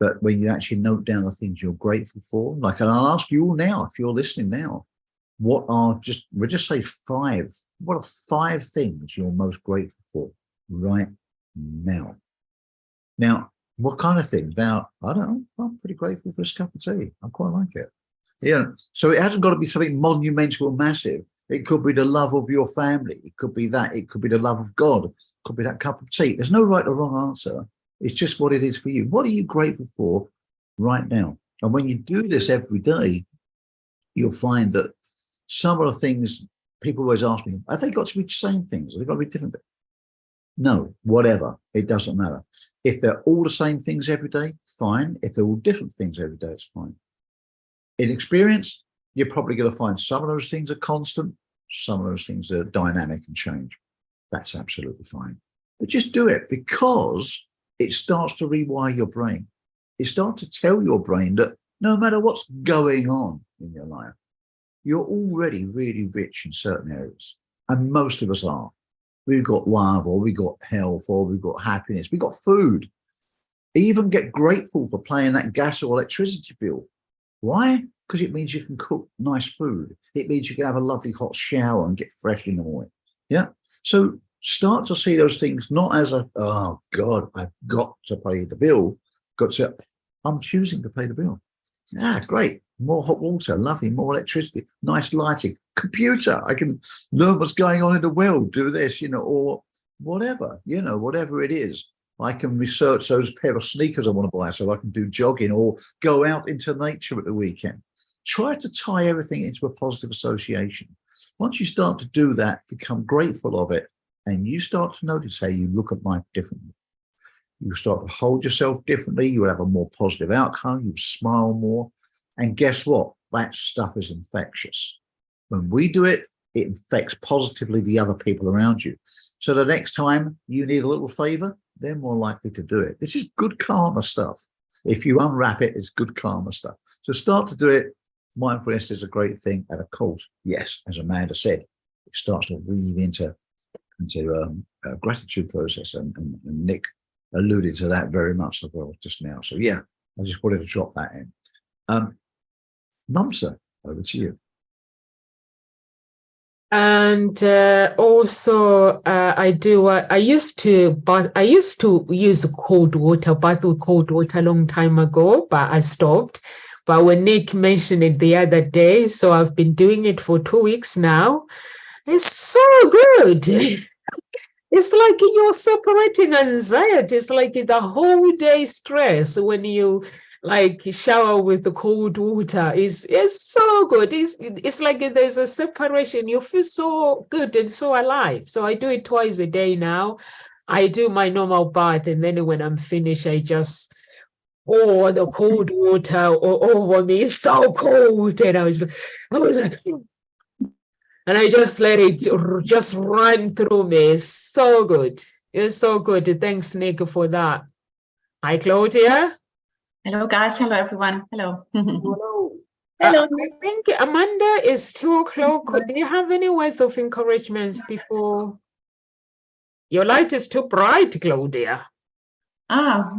But when you actually note down the things you're grateful for, like, and I'll ask you all now, if you're listening now, we'll just say 5. What are 5 things you're most grateful for right now? Now, what kind of things? Now, I don't know. I'm pretty grateful for this cup of tea. I quite like it. Yeah. So it hasn't got to be something monumental or massive. It could be the love of your family. It could be that. It could be the love of God. It could be that cup of tea. There's no right or wrong answer. It's just what it is for you. What are you grateful for right now? And when you do this every day, you'll find that some of the things people always ask me, have they got to be the same things? Have they got to be different things? No, whatever. It doesn't matter. If they're all the same things every day, fine. If they're all different things every day, it's fine. In experience, you're probably going to find some of those things are constant, some of those things are dynamic and change. That's absolutely fine. But just do it, because it starts to rewire your brain. It starts to tell your brain that no matter what's going on in your life, you're already really rich in certain areas. And most of us are. We've got love, or we've got health, or we've got happiness, we've got food. Even get grateful for paying that gas or electricity bill. Why? Because it means you can cook nice food. It means you can have a lovely hot shower and get fresh in the morning. Yeah. So start to see those things not as a, oh God, I've got to pay the bill. I'm choosing to pay the bill. Ah, great. More hot water, lovely, more electricity, nice lighting, computer. I can learn what's going on in the world, do this, or whatever, whatever it is. I can research those pair of sneakers I want to buy so I can do jogging or go out into nature at the weekend. Try to tie everything into a positive association. Once you start to do that, become grateful of it, and you start to notice how you look at life differently. You start to hold yourself differently. You have a more positive outcome. You smile more. And guess what? That stuff is infectious. When we do it, it infects positively the other people around you. So the next time you need a little favor, they're more likely to do it. This is good karma stuff. If you unwrap it, it's good karma stuff. So start to do it. Mindfulness is a great thing. And of course, yes, as Amanda said, it starts to weave into a gratitude process. And Nick alluded to that very much as well just now. So yeah, I just wanted to drop that in. Namsa, over to you. And also, I used to use cold water, bath with cold water a long time ago, but I stopped. But when Nick mentioned it the other day, so I've been doing it for 2 weeks now. It's so good. It's like you're separating anxiety. It's like the whole day stress when you shower with the cold water. It's so good. It's like there's a separation. You feel so good and so alive. So I do it twice a day now. I do my normal bath, and then when I'm finished, I just the cold water over me. It's so cold, and I was like, and I just let it just run through me. It's so good. It's so good. Thanks, Nick, for that. Hi, Claudia. Hello, guys. Hello, everyone. Hello. Hello. Hello. I think Amanda is 2:00. Do you have any words of encouragement before? Your light is too bright, Claudia.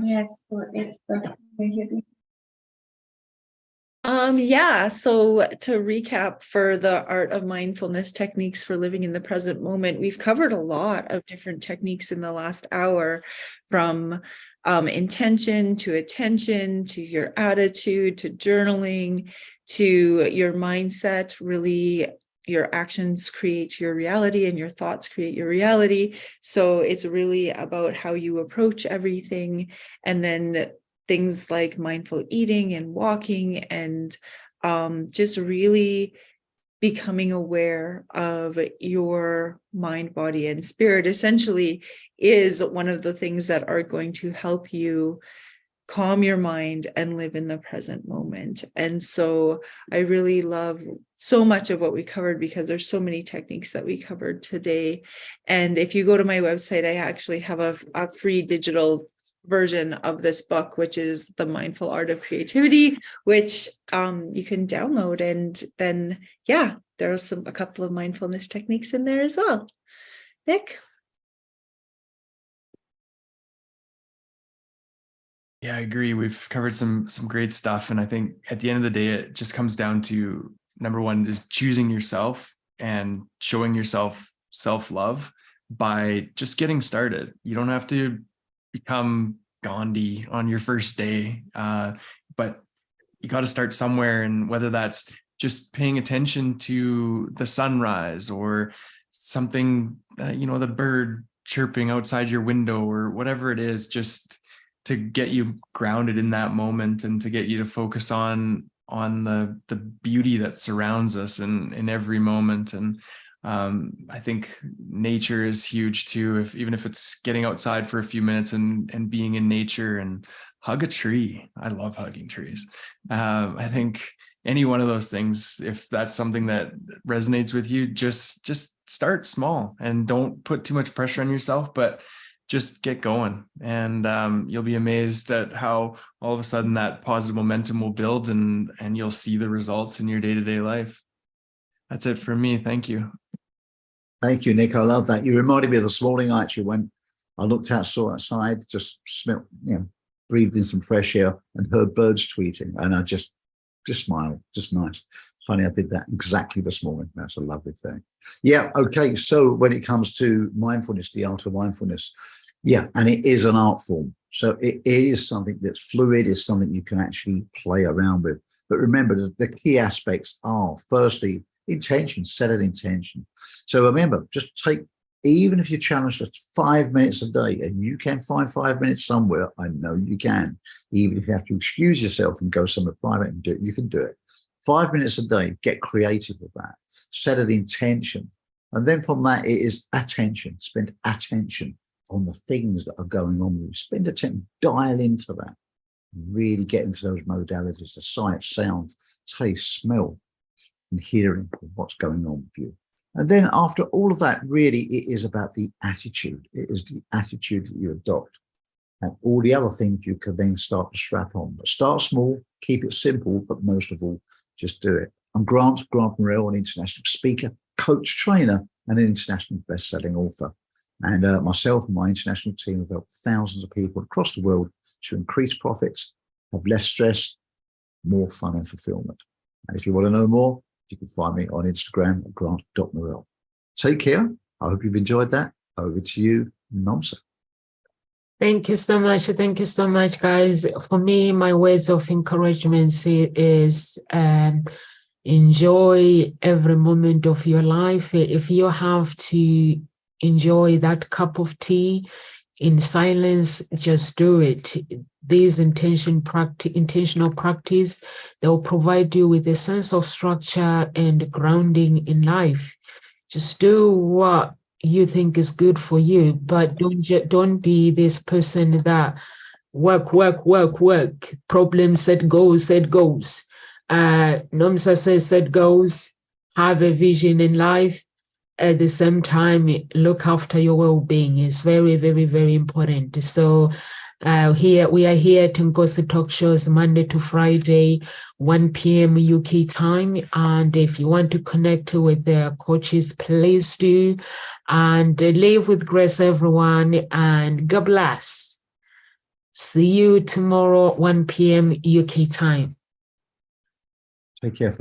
Yes, it's Yeah, so to recap for the Art of Mindfulness techniques for living in the present moment, we've covered a lot of different techniques in the last hour, from intention to attention, to your attitude, to journaling, to your mindset. Really, your actions create your reality and your thoughts create your reality. So it's really about how you approach everything. And then things like mindful eating and walking and just really becoming aware of your mind, body, and spirit essentially is one of the things that are going to help you calm your mind and live in the present moment. And so I really love so much of what we covered because there's so many techniques that we covered today. And if you go to my website, I actually have a free digital version of this book, which is The Mindful Art of Creativity, which you can download. And then, yeah, there are a couple of mindfulness techniques in there as well. Nick? Yeah, I agree. We've covered some great stuff. And I think at the end of the day, it just comes down to, number one, is choosing yourself and showing yourself self-love by just getting started. You don't have to become Gandhi on your first day, but you got to start somewhere. And whether that's just paying attention to the sunrise or something, the bird chirping outside your window or whatever it is, just to get you grounded in that moment and to get you to focus on the beauty that surrounds us in every moment. And I think nature is huge too. Even if it's getting outside for a few minutes and being in nature, and hug a tree. I love hugging trees. I think any one of those things, if that's something that resonates with you, just start small and don't put too much pressure on yourself, but just get going, and you'll be amazed at how all of a sudden that positive momentum will build, and you'll see the results in your day-to-day life. That's it for me. Thank you. Thank you, Nick. I love that. You reminded me of this morning, actually, when I looked out, saw outside, just smelled, breathed in some fresh air and heard birds tweeting, and I just smiled. Just nice. Funny, I did that exactly this morning. That's a lovely thing. Yeah. Okay. So when it comes to mindfulness, the art of mindfulness, yeah, and it is an art form. So it is something that's fluid, is something you can actually play around with. But remember, the key aspects are, firstly, intention, set an intention. So remember, just take, even if you're challenged at 5 minutes a day, and you can find 5 minutes somewhere, I know you can. Even if you have to excuse yourself and go somewhere private and do it, you can do it. 5 minutes a day, get creative with that. Set an intention. And then from that, it is attention. Spend attention on the things that are going on with you. Spend attention, dial into that. Really get into those modalities, the sight, sound, taste, smell, and hearing of what's going on with you. And then after all of that, really, it is about the attitude. It is the attitude that you adopt. And all the other things you can then start to strap on. But start small, keep it simple, but most of all, just do it. I'm Grant Morrell, an international speaker, coach, trainer, and an international best-selling author. And myself and my international team have helped thousands of people across the world to increase profits, have less stress, more fun and fulfillment. And if you want to know more, you can find me on Instagram at grant.morrell. Take care. I hope you've enjoyed that. Over to you, Nomsa. Thank you so much. Thank you so much, guys. For me, my words of encouragement is enjoy every moment of your life. If you have to enjoy that cup of tea in silence, just do it. These intentional practice, they'll provide you with a sense of structure and grounding in life. Just do what you think is good for you, but don't be this person that work. Problem set goals. Nomsa says set goals, have a vision in life. At the same time, look after your well-being. Is very, very, very important. So we are here at Ngozi Talk Shows Monday to Friday, 1 p.m. UK time. And if you want to connect with the coaches, please do. And live with grace, everyone. And God bless. See you tomorrow, 1 p.m. UK time. Take care.